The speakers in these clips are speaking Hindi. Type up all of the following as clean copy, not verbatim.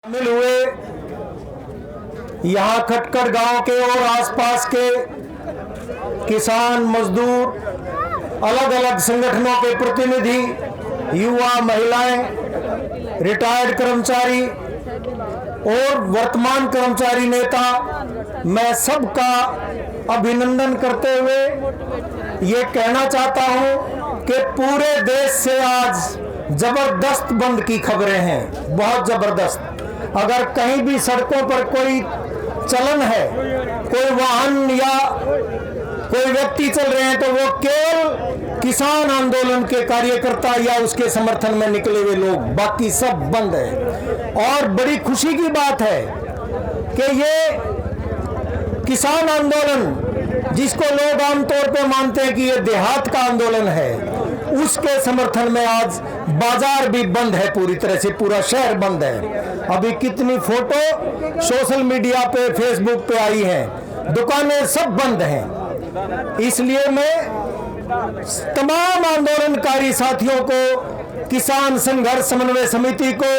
शामिल हुए। यहाँ खटकड़ गांव के और आसपास के किसान, मजदूर, अलग अलग संगठनों के प्रतिनिधि, युवा, महिलाएं, रिटायर्ड कर्मचारी और वर्तमान कर्मचारी नेता, मैं सबका अभिनंदन करते हुए ये कहना चाहता हूं कि पूरे देश से आज जबरदस्त बंद की खबरें हैं, बहुत जबरदस्त। अगर कहीं भी सड़कों पर कोई चलन है, कोई वाहन या कोई व्यक्ति चल रहे हैं, तो वो केवल किसान आंदोलन के कार्यकर्ता या उसके समर्थन में निकले हुए लोग, बाकी सब बंद है। और बड़ी खुशी की बात है कि ये किसान आंदोलन, जिसको लोग आमतौर पे मानते हैं कि ये देहात का आंदोलन है, उसके समर्थन में आज बाजार भी बंद है, पूरी तरह से पूरा शहर बंद है। अभी कितनी फोटो सोशल मीडिया पे, फेसबुक पे आई हैं, दुकानें सब बंद हैं। इसलिए मैं तमाम आंदोलनकारी साथियों को, किसान संघर्ष समन्वय समिति को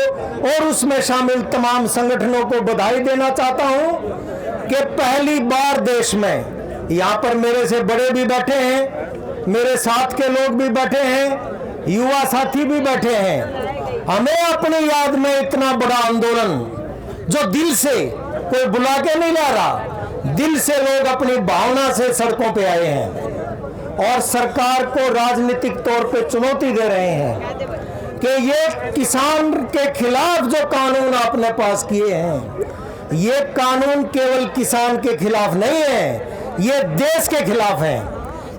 और उसमें शामिल तमाम संगठनों को बधाई देना चाहता हूं कि पहली बार देश में, यहाँ पर मेरे से बड़े भी बैठे हैं, मेरे साथ के लोग भी बैठे हैं, युवा साथी भी बैठे हैं, हमें अपनी याद में इतना बड़ा आंदोलन, जो दिल से कोई बुला के नहीं ला रहा, दिल से लोग अपनी भावना से सड़कों पे आए हैं और सरकार को राजनीतिक तौर पे चुनौती दे रहे हैं कि ये किसान के खिलाफ जो कानून आपने पास किए हैं, ये कानून केवल किसान के खिलाफ नहीं है, ये देश के खिलाफ है।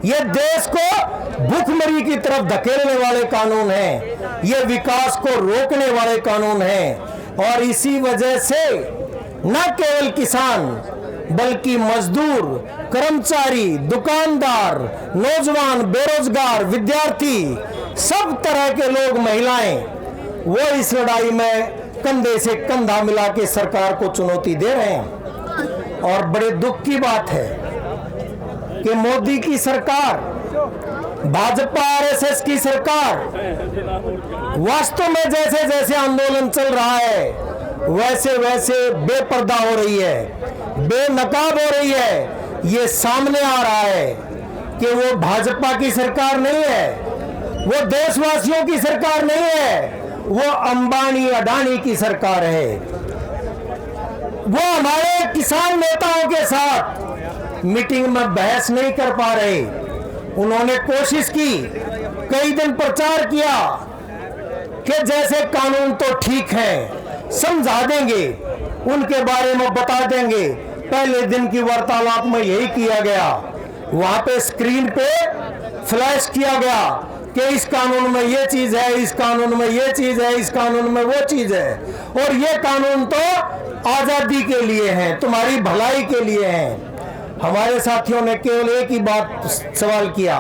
ये देश को भूखमरी की तरफ धकेलने वाले कानून हैं, ये विकास को रोकने वाले कानून हैं। और इसी वजह से न केवल किसान बल्कि मजदूर, कर्मचारी, दुकानदार, नौजवान, बेरोजगार, विद्यार्थी, सब तरह के लोग, महिलाएं, वो इस लड़ाई में कंधे से कंधा मिला के सरकार को चुनौती दे रहे हैं। और बड़े दुख की बात है कि मोदी की सरकार, भाजपा आरएसएस की सरकार, वास्तव में जैसे जैसे आंदोलन चल रहा है वैसे वैसे बेपर्दा हो रही है, बेनकाब हो रही है। ये सामने आ रहा है कि वो भाजपा की सरकार नहीं है, वो देशवासियों की सरकार नहीं है, वो अंबानी अडानी की सरकार है। वो हमारे किसान नेताओं के साथ मीटिंग में बहस नहीं कर पा रहे। उन्होंने कोशिश की, कई दिन प्रचार किया कि जैसे कानून तो ठीक है, समझा देंगे, उनके बारे में बता देंगे। पहले दिन की वार्तालाप में यही किया गया, वहां पे स्क्रीन पे फ्लैश किया गया कि इस कानून में ये चीज है, इस कानून में ये चीज है, इस कानून में वो चीज है, और ये कानून तो आजादी के लिए है, तुम्हारी भलाई के लिए है। हमारे साथियों ने केवल एक ही बात सवाल किया,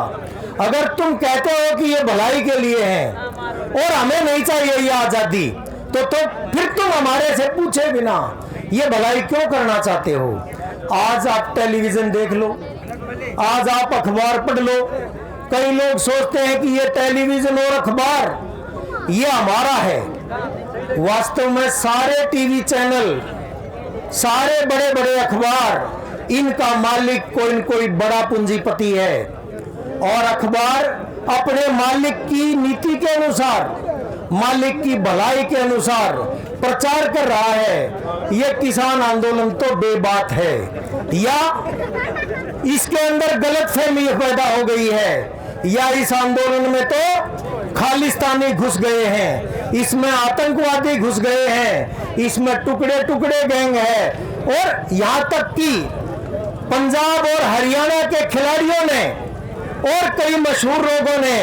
अगर तुम कहते हो कि ये भलाई के लिए है और हमें नहीं चाहिए ये आजादी, तो फिर तुम हमारे से पूछे बिना ये भलाई क्यों करना चाहते हो? आज आप टेलीविजन देख लो, आज आप अखबार पढ़ लो। कई लोग सोचते हैं कि ये टेलीविजन और अखबार ये हमारा है। वास्तव में सारे टीवी चैनल, सारे बड़े बड़े अखबार, इनका मालिक कोई न कोई बड़ा पूंजीपति है, और अखबार अपने मालिक की नीति के अनुसार, मालिक की भलाई के अनुसार प्रचार कर रहा है। यह किसान आंदोलन तो बेबात है, या इसके अंदर गलतफहमी पैदा हो गई है, या इस आंदोलन में तो खालिस्तानी घुस गए हैं, इसमें आतंकवादी घुस गए हैं, इसमें टुकड़े टुकड़े गैंग है। और यहाँ तक कि पंजाब और हरियाणा के खिलाड़ियों ने और कई मशहूर लोगों ने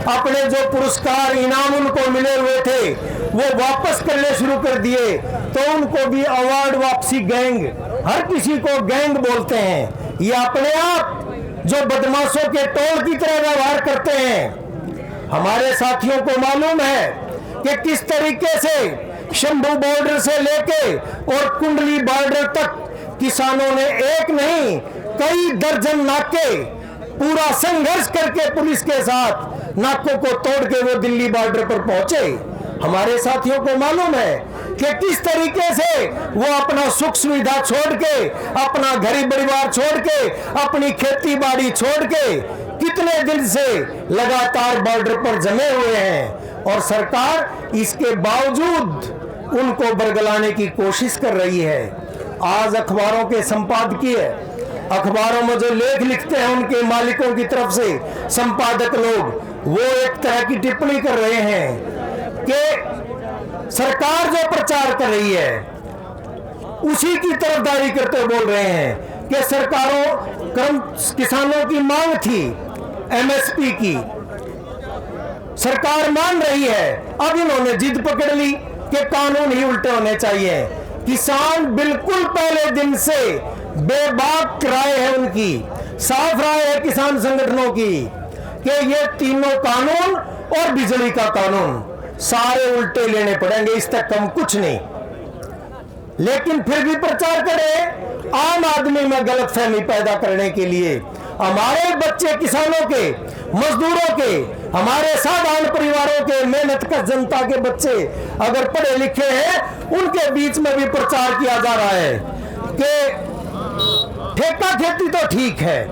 अपने जो पुरस्कार, इनाम उनको मिले हुए थे, वो वापस करने शुरू कर दिए। तो उनको भी अवार्ड वापसी गैंग, हर किसी को गैंग बोलते हैं। ये अपने आप जो बदमाशों के टोल की तरह व्यवहार करते हैं। हमारे साथियों को मालूम है कि किस तरीके से शंभू बॉर्डर से लेके और कुंडली बॉर्डर तक किसानों ने एक नहीं कई दर्जन नाके पूरा संघर्ष करके पुलिस के साथ नाकों को तोड़ के वो दिल्ली बॉर्डर पर पहुंचे। हमारे साथियों को मालूम है कि किस तरीके से वो अपना सुख सुविधा छोड़ के, अपना गरीब परिवार छोड़ के, अपनी खेती बाड़ी छोड़ के कितने दिन से लगातार बॉर्डर पर जमे हुए हैं, और सरकार इसके बावजूद उनको बरगलाने की कोशिश कर रही है। आज अखबारों के संपादकीय, अखबारों में जो लेख लिखते हैं उनके मालिकों की तरफ से संपादक लोग, वो एक तरह की टिप्पणी कर रहे हैं कि सरकार जो प्रचार कर रही है उसी की तरफदारी करते बोल रहे हैं कि किसानों की मांग थी एमएसपी की, सरकार मान रही है, अब इन्होंने जिद पकड़ ली कि कानून ही उल्टे होने चाहिए। किसान बिल्कुल पहले दिन से बेबाक राय है, उनकी साफ राय है किसान संगठनों की कि ये तीनों कानून और बिजली का कानून सारे उल्टे लेने पड़ेंगे, इस तक कम कुछ नहीं। लेकिन फिर भी प्रचार करें आम आदमी में गलतफहमी पैदा करने के लिए। हमारे बच्चे किसानों के, मजदूरों के, हमारे साधारण परिवारों के, मेहनत का जनता के बच्चे अगर पढ़े लिखे हैं, उनके बीच में भी प्रचार किया जा रहा है कि ठेका खेती तो ठीक है,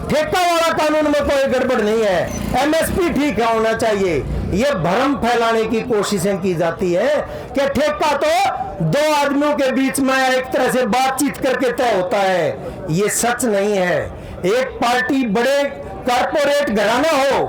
ठेका वाला कानून में कोई गड़बड़ नहीं है, एमएसपी ठीक होना चाहिए। ये भ्रम फैलाने की कोशिशें की जाती है कि ठेका तो दो आदमियों के बीच में एक तरह से बातचीत करके तय होता है। ये सच नहीं है। एक पार्टी बड़े कारपोरेट घराना हो,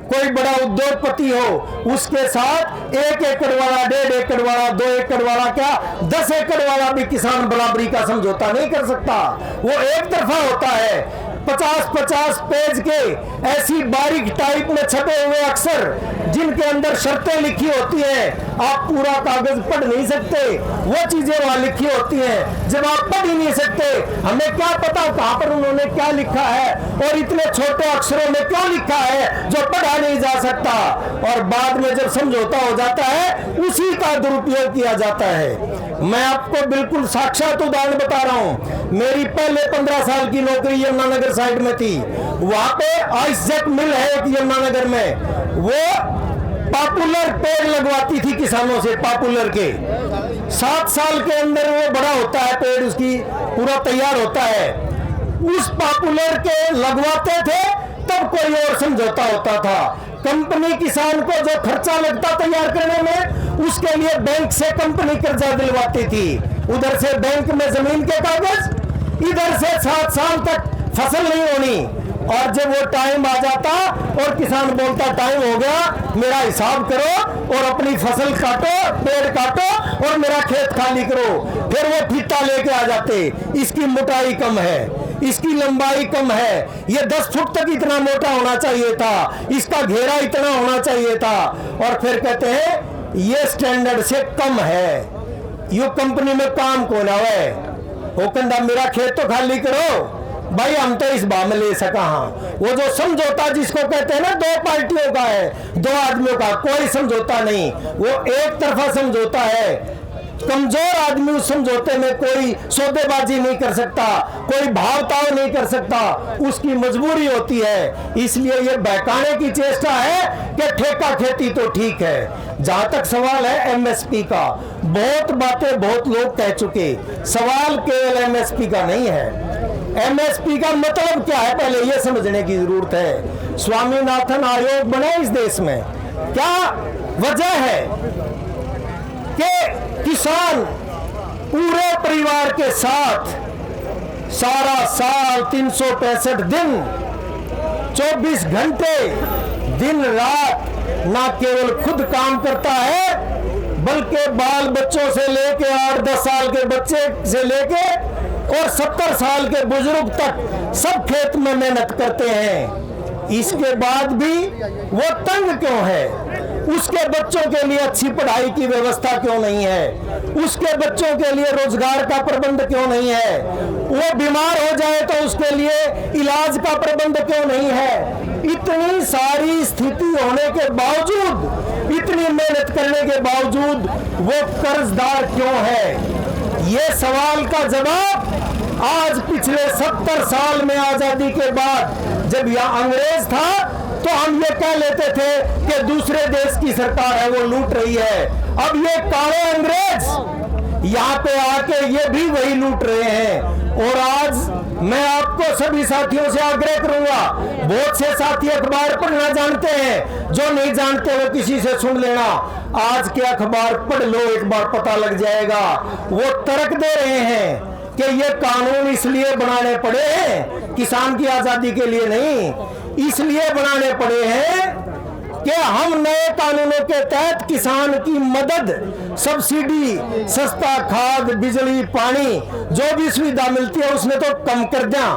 कोई बड़ा उद्योगपति हो, उसके साथ 1 एकड़ वाला, 1.5 एकड़ वाला, 2 एकड़ वाला, क्या 10 एकड़ वाला भी किसान बराबरी का समझौता नहीं कर सकता। वो एक तरफा होता है। 50-50 पेज के ऐसी बारीक टाइप में छपे हुए अक्षर जिनके अंदर शर्तें लिखी होती हैं, आप पूरा कागज पढ़ नहीं सकते। वो चीजें वहां लिखी होती हैं जब आप पढ़ ही नहीं सकते। हमें क्या पता कहां पर उन्होंने क्या लिखा है और इतने छोटे अक्षरों में क्यों लिखा है जो पढ़ा नहीं जा सकता। और बाद में जब समझौता हो जाता है उसी का दुरुपयोग किया जाता है। मैं आपको बिल्कुल साक्षात उदाहरण बता रहा हूं। मेरी पहले 15 साल की नौकरी यमुनानगर साइड में थी। वहां पे आइसजेट मिल है एक यमुनानगर में, वो पॉपुलर पेड़ लगवाती थी किसानों से, पॉपुलर के 7 साल के अंदर वो बड़ा होता है पेड़, उसकी पूरा तैयार होता है। उस पॉपुलर के लगवाते थे तब कोई और समझौता होता था। कंपनी किसान को जो खर्चा लगता तैयार करने में, उसके लिए बैंक से कंपनी कर्जा दिलवाती थी। उधर से बैंक में जमीन के कागज, इधर से 7 साल तक फसल नहीं होनी। और जब वो टाइम आ जाता और किसान बोलता टाइम हो गया, मेरा हिसाब करो और अपनी फसल काटो, पेड़ काटो और मेरा खेत खाली करो, फिर वो फीता लेके आ जाते। इसकी मोटाई कम है, इसकी लंबाई कम है, ये 10 फुट तक इतना मोटा होना चाहिए था, इसका घेरा इतना होना चाहिए था। और फिर कहते हैं ये स्टैंडर्ड से कम है। यू कंपनी में काम कौन है? वो कहता मेरा खेत तो खाली करो भाई, हम तो इस भाव में ले सका। हाँ, वो जो समझौता जिसको कहते हैं ना, 2 पार्टियों का है, 2 आदमियों का, कोई समझौता नहीं, वो एक तरफा समझौता है। कमजोर आदमी उस समझौते में कोई सौदेबाजी नहीं कर सकता, कोई भावताव नहीं कर सकता, उसकी मजबूरी होती है। इसलिए ये बहकाने की चेष्टा है कि ठेका खेती तो ठीक है। जहां तक सवाल है एमएसपी का, बहुत बातें बहुत लोग कह चुके, सवाल केवल एमएसपी का नहीं है। एमएसपी का मतलब क्या है पहले ये समझने की जरूरत है। स्वामीनाथन आयोग बने इस देश में, क्या वजह है कि किसान पूरे परिवार के साथ सारा साल 365 दिन 24 घंटे दिन रात ना केवल खुद काम करता है, बल्कि बाल बच्चों से लेके 8-10 साल के बच्चे से लेके और 70 साल के बुजुर्ग तक सब खेत में मेहनत करते हैं। इसके बाद भी वो तंग क्यों है? उसके बच्चों के लिए अच्छी पढ़ाई की व्यवस्था क्यों नहीं है? उसके बच्चों के लिए रोजगार का प्रबंध क्यों नहीं है? वो बीमार हो जाए तो उसके लिए इलाज का प्रबंध क्यों नहीं है? इतनी सारी स्थिति होने के बावजूद, इतनी मेहनत करने के बावजूद वो कर्जदार क्यों है? ये सवाल का जवाब आज पिछले 70 साल में आजादी के बाद, जब यहाँ अंग्रेज था तो हम ये कह लेते थे कि दूसरे देश की सरकार है वो लूट रही है। अब ये काले अंग्रेज यहाँ पे आके ये भी वही लूट रहे हैं। और आज मैं आपको सभी साथियों से आग्रह करूंगा, बहुत से साथी अखबार पढ़ना जानते हैं, जो नहीं जानते वो किसी से सुन लेना। आज के अखबार पढ़ लो, एक बार पता लग जाएगा। वो तर्क दे रहे हैं कि ये कानून इसलिए बनाने पड़े हैं, किसान की आजादी के लिए नहीं, इसलिए बनाने पड़े हैं कि हम नए कानूनों के तहत किसान की मदद, सब्सिडी, सस्ता खाद, बिजली, पानी, जो भी सुविधा मिलती है उसने तो कम कर दिया,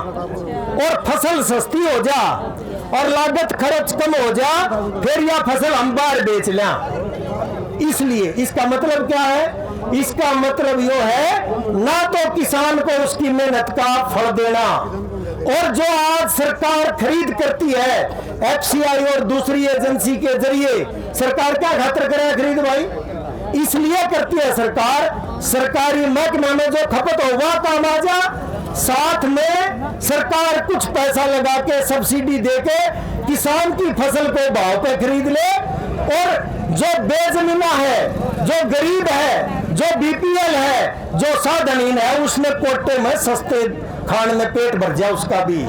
और फसल सस्ती हो जा और लागत खर्च कम हो जा, फिर यह फसल हम बाहर बेच लें। इसलिए इसका मतलब क्या है? इसका मतलब यो है ना तो किसान को उसकी मेहनत का फल देना, और जो आज सरकार खरीद करती है एफसीआई और दूसरी एजेंसी के जरिए, सरकार क्या खातिर करे खरीद भाई? इसलिए करती है सरकार, सरकारी महकमा में जो खपत हो वह काम आ जा, साथ में सरकार कुछ पैसा लगा के सब्सिडी दे के किसान की फसल को भाव पे खरीद ले, और जो बेजमीना है, जो गरीब है, जो बीपीएल है, जो साधनहीन है, उसने कोटे में सस्ते खाने में पेट भर जाए उसका भी।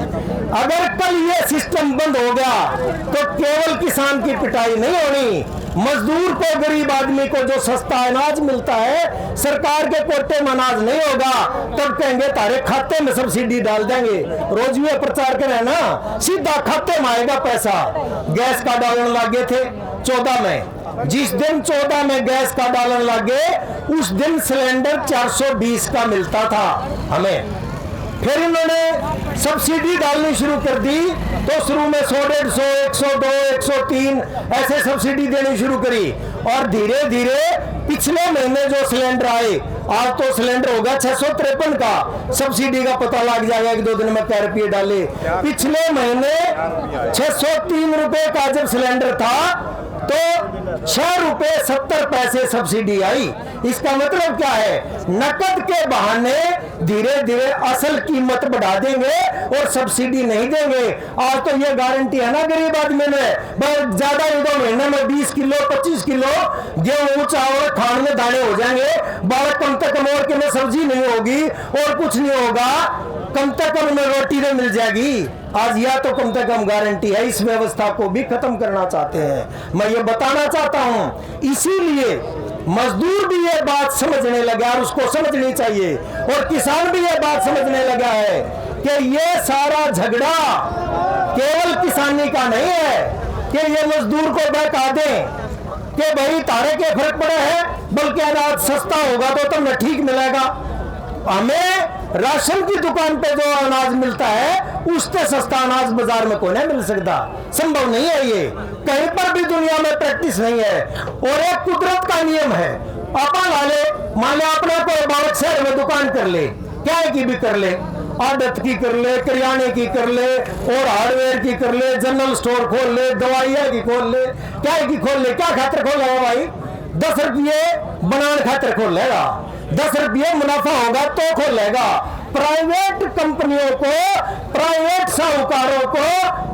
अगर कल ये सिस्टम बंद हो गया तो केवल किसान की पिटाई नहीं होनी, मजदूर को, गरीब आदमी को जो सस्ता अनाज मिलता है, सरकार के कोटे में अनाज नहीं होगा, तब कहेंगे तारे खाते में सब्सिडी डाल देंगे। रोज ये प्रचार करें ना, सीधा खाते में आएगा पैसा। गैस का डालन लगे थे 14 में, जिस दिन 14 में गैस का डालन लगे उस दिन सिलेंडर 420 का मिलता था हमें। फिर इन्होंने सब्सिडी डालनी शुरू कर दी, तो शुरू में 100, 150, 102, 103 ऐसे सब्सिडी देनी शुरू करी, और धीरे धीरे पिछले महीने जो सिलेंडर आए, आज तो सिलेंडर होगा 653 का, सब्सिडी का पता लग जाएगा 1-2 दिन में क्या रुपये डाले। पिछले महीने 603 रुपए का जब सिलेंडर था तो 6 रुपए 70 पैसे सब्सिडी आई। इसका मतलब क्या है? नकद के बहाने धीरे धीरे असल कीमत बढ़ा देंगे और सब्सिडी नहीं देंगे। आज तो ये गारंटी है ना गरीब आदमी में, ज्यादा 2 महीने में 20 किलो 25 किलो गेहूं चावल खाने में दाने हो जाएंगे, बालक कम से कम और के में सब्जी नहीं होगी और कुछ नहीं होगा, कम से कम में रोटी नहीं मिल जाएगी। आज यह तो कम से कम गारंटी है। इस व्यवस्था को भी खत्म करना चाहते हैं। मैं ये बताना चाहता हूं, इसीलिए मजदूर भी ये बात समझने लगा और उसको समझनी चाहिए, और किसान भी ये बात समझने लगा है कि ये सारा झगड़ा केवल किसानी का नहीं है कि ये मजदूर को बहका दें कि भाई तारे के फर्क पड़े हैं, बल्कि अनाज सस्ता होगा तो तुम्हें ठीक मिलेगा। हमें राशन की दुकान पे जो अनाज मिलता है उससे सस्ता अनाज बाजार में कोई नहीं मिल सकता, संभव नहीं है। ये कहीं पर भी दुनिया में प्रैक्टिस नहीं है, और एक कुदरत का नियम है। अपन वाले मान ले अपना कोई बालक शहर में दुकान कर ले, क्या की भी कर ले, आदत की कर ले, करियाने की कर ले, और हार्डवेयर की कर ले, जनरल स्टोर खोल ले, दवाइयाँ की खोल ले, क्या की खोल ले, क्या खातिर खोल लेगा भाई? 10 रुपये बनाने खातिर खोल लेगा, 10 रुपये मुनाफा होगा तो खोल लेगा। प्राइवेट कंपनियों को, प्राइवेट साहूकारों को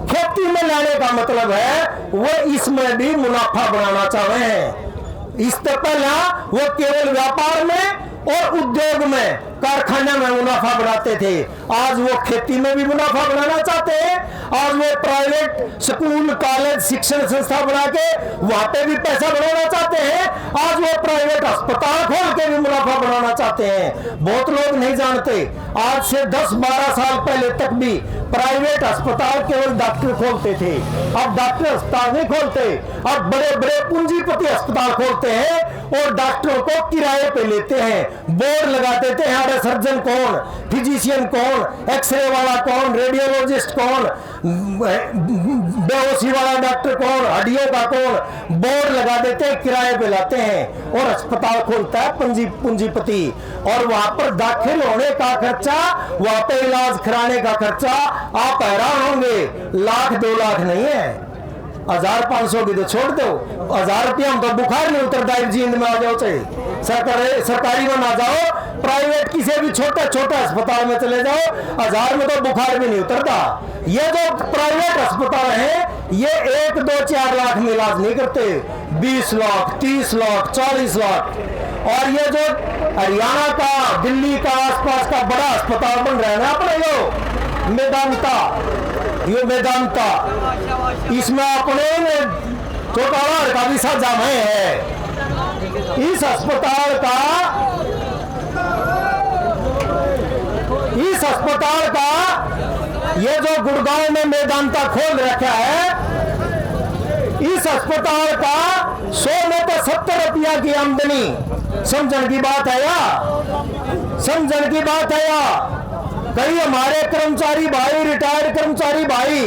खेती में लाने का मतलब है वो इसमें भी मुनाफा बनाना चाहे हैं। इससे पहले वो केवल व्यापार में और उद्योग में, कारखाने में मुनाफा बनाते थे, आज वो खेती में भी मुनाफा बनाना चाहते हैं। आज वो प्राइवेट स्कूल कॉलेज शिक्षण संस्था बना के वहां पे भी पैसा बनाना चाहते हैं। आज वो प्राइवेट अस्पताल खोल के भी मुनाफा बनाना चाहते हैं। बहुत लोग नहीं जानते, आज से 10-12 साल पहले तक भी प्राइवेट अस्पताल केवल डॉक्टर खोलते थे, अब डॉक्टर अस्पताल नहीं खोलते, अब बड़े बड़े पूंजीपति अस्पताल खोलते हैं और डॉक्टरों को किराए पे लेते हैं। बोर्ड लगा देते हैं, सर्जन कौन, फिजिशियन कौन, एक्सरे वाला कौन, रेडियोलॉजिस्ट कौन, बेहोशी वाला डॉक्टर कौन, हड्डियों का कौन, बोर्ड लगा देते हैं, किराए पे लाते हैं और अस्पताल खोलता है पूंजीपति। और वहां पर दाखिल होने का खर्चा, वहां पे इलाज कराने का खर्चा, आप हैरान होंगे, 1,00,000-2 लाख नहीं है, 1,500 की तो छोड़ दो, 1,000 रुपया हम तो बुखार नहीं उतरता है, जींद में आ जाओ, चाहे सरकारी में ना जाओ, प्राइवेट किसी भी छोटे अस्पताल में चले जाओ, 1,000 में तो बुखार भी नहीं उतरता। ये जो प्राइवेट अस्पताल है ये 1, 2, 4 लाख में इलाज नहीं करते, 20 लाख, 30 लाख, 40 लाख। और ये जो हरियाणा का, दिल्ली का आसपास का बड़ा अस्पताल बन रहा है ना अपने, यो मेदांता, इसमें अपने चौटाला का भी साझा है। इस अस्पताल का ये जो गुड़गांव में मेदांता खोल रखा है, इस अस्पताल का 100 में तो 70 रुपया की आमदनी। समझन की बात है या? समझन की बात है या? कई हमारे कर्मचारी भाई, रिटायर्ड कर्मचारी भाई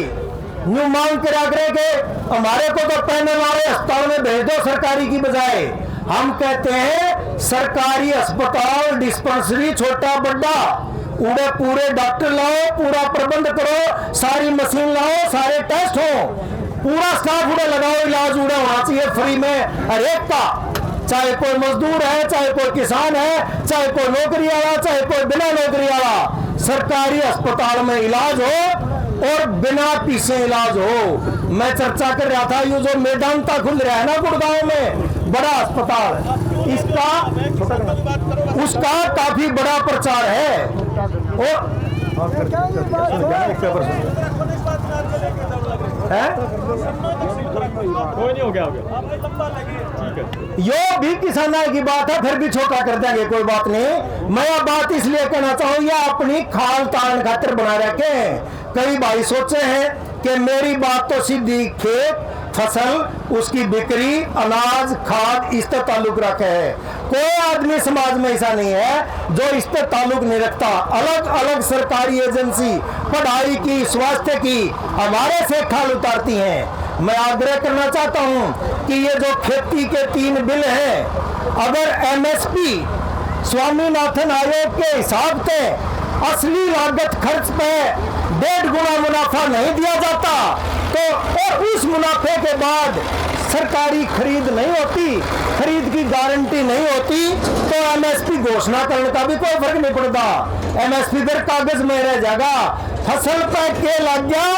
न्यू मांग करा करे के हमारे को तो पैनल वाले अस्पताल में भेज दो सरकारी की बजाय। हम कहते हैं सरकारी अस्पताल, डिस्पेंसरी, छोटा बड़ा, उड़े पूरे डॉक्टर लाओ, पूरा प्रबंध करो, सारी मशीन लाओ, सारे टेस्ट हो, पूरा स्टाफ उड़े लगाओ, इलाज उड़े होना चाहिए फ्री में हर एक का। चाहे कोई मजदूर है, चाहे कोई किसान है, चाहे कोई नौकरी वाला, चाहे कोई बिना नौकरी वाला, सरकारी अस्पताल में इलाज हो और बिना पीछे इलाज हो। मैं चर्चा कर रहा था, ये जो मेदांता खुल रहा है ना गुड़गांव में, बड़ा अस्पताल, उसका काफी बड़ा प्रचार है। और कोई नहीं, हो गया ठीक है। यो भी किसाना की बात है, फिर भी छोटा कर देंगे, कोई बात नहीं। मैं यह बात इसलिए कहना चाहूँ, या अपनी खाल तान खातिर बना रखे। कई भाई सोचे हैं कि मेरी बात तो सीधी खेत, फसल, उसकी बिक्री, अनाज, खाद, इस पर ताल्लुक रखे है। कोई आदमी समाज में ऐसा नहीं है जो इस पर ताल्लुक नहीं रखता। अलग अलग सरकारी एजेंसी पढ़ाई की, स्वास्थ्य की हमारे से खाल उतारती हैं। मैं आग्रह करना चाहता हूं कि ये जो खेती के 3 बिल हैं, अगर एमएसपी स्वामीनाथन आयोग के हिसाब से असली लागत खर्च पे 1.5 गुना मुनाफा नहीं दिया जाता तो, और उस मुनाफे के बाद सरकारी खरीद नहीं होती, खरीद की गारंटी नहीं होती, तो एमएसपी घोषणा करने का भी कोई फर्क नहीं पड़ता। एमएसपी फिर कागज में रह जाएगा। फसल पे के लग गया,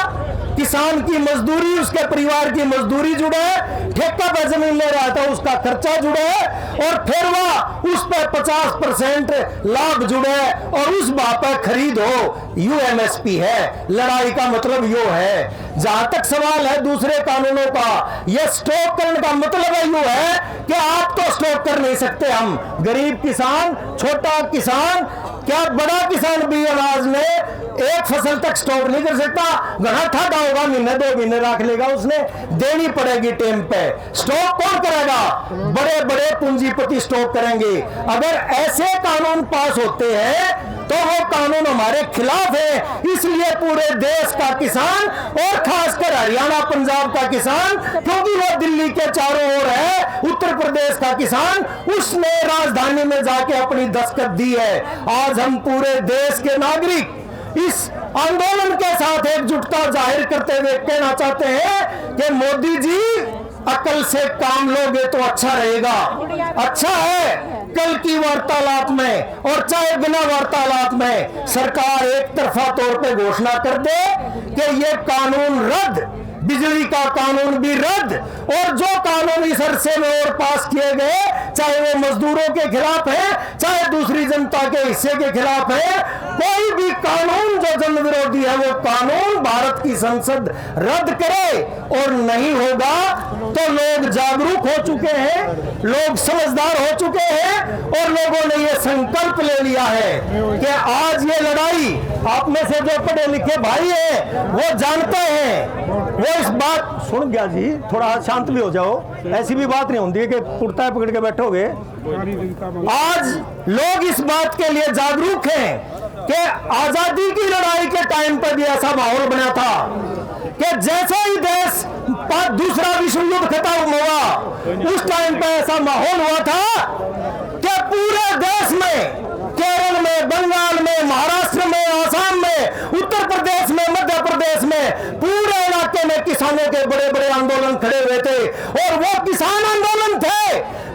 किसान की मजदूरी, उसके परिवार की मजदूरी जुड़े, ठेका पे जमीन ले रहा था उसका खर्चा जुड़े, और फिर वह उस पर 50% लाभ जुड़े और उस बात पर खरीद हो। यू एमएसपी है। लड़ाई का मतलब यो है। जहां तक सवाल है दूसरे कानूनों का, यह स्टॉक करने का मतलब है यू है कि आप तो स्टॉक कर नहीं सकते। हम गरीब किसान, छोटा किसान, क्या बड़ा किसान भी अनाज में एक फसल तक स्टॉक नहीं कर सकता। घना ठाडा होगा, महीने 2 महीने रख लेगा, उसने देनी पड़ेगी टाइम पे। स्टॉक कौन करेगा? बड़े बड़े पूंजीपति स्टॉक करेंगे। अगर ऐसे कानून पास होते हैं तो वो कानून हमारे खिलाफ है। इसलिए पूरे देश का किसान और खासकर हरियाणा पंजाब का किसान, क्योंकि वो दिल्ली के चारों ओर है, उत्तर प्रदेश का किसान, उसने राजधानी में जाके अपनी दस्तखत दी है। आज हम पूरे देश के नागरिक इस आंदोलन के साथ एकजुटता जाहिर करते हुए कहना चाहते हैं कि मोदी जी अकल से काम लोगे तो अच्छा रहेगा। अच्छा है कल की वार्तालाप में और चाहे बिना वार्तालाप में सरकार एक तरफा तौर पे घोषणा कर दे कि ये कानून रद्द, बिजली का कानून भी रद्द, और जो कानून इस अरसे में और पास किए गए, चाहे वो मजदूरों के खिलाफ है, चाहे दूसरी जनता के हिस्से के खिलाफ है, कोई भी कानून जो जन विरोधी है वो कानून भारत की संसद रद्द करे। और नहीं होगा तो लोग जागरूक हो चुके हैं, लोग समझदार हो चुके हैं, और लोगों ने ये संकल्प ले लिया है कि आज ये लड़ाई, आप में से जो पढ़े लिखे भाई हैं वो जानते हैं, वो इस बात सुन गया जी, थोड़ा शांत भी हो जाओ, ऐसी भी बात नहीं होती है कि कुर्ता पकड़ के बैठोगे। आज लोग इस बात के लिए जागरूक हैं कि आजादी की लड़ाई के टाइम पर भी ऐसा माहौल बना था कि जैसे ही देश दूसरा विश्व युद्ध खत्म हुआ, उस टाइम पर ऐसा माहौल हुआ था कि पूरे देश में, केरल में, बंगाल में, महाराष्ट्र में, आसाम में, उत्तर प्रदेश में, मध्य प्रदेश में, पूरे इलाके में किसानों के बड़े बड़े आंदोलन खड़े हुए थे। और वो किसान आंदोलन थे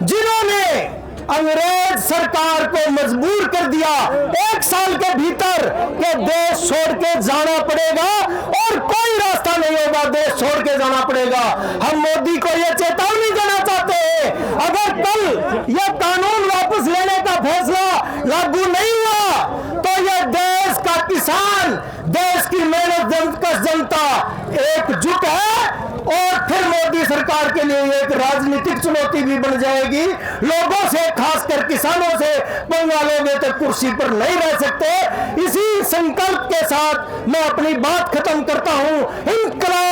जिन्होंने अंग्रेज सरकार को मजबूर कर दिया 1 साल के भीतर कि देश छोड़ के जाना पड़ेगा और कोई रास्ता नहीं होगा। बाद देश छोड़ के जाना पड़ेगा। हम मोदी को यह चेतावनी देना चाहते हैं, अगर कल यह कानून वापस लेने का फैसला लागू नहीं हुआ तो यह देश का किसान, देश की मेहनत कश जनता एकजुट है और फिर मोदी सरकार के लिए एक राजनीतिक चुनौती भी बन जाएगी। लोगों से, खासकर किसानों से पंगा लोगे तो कुर्सी पर नहीं रह सकते। इसी संकल्प के साथ मैं अपनी बात खत्म करता हूं। इंकलाब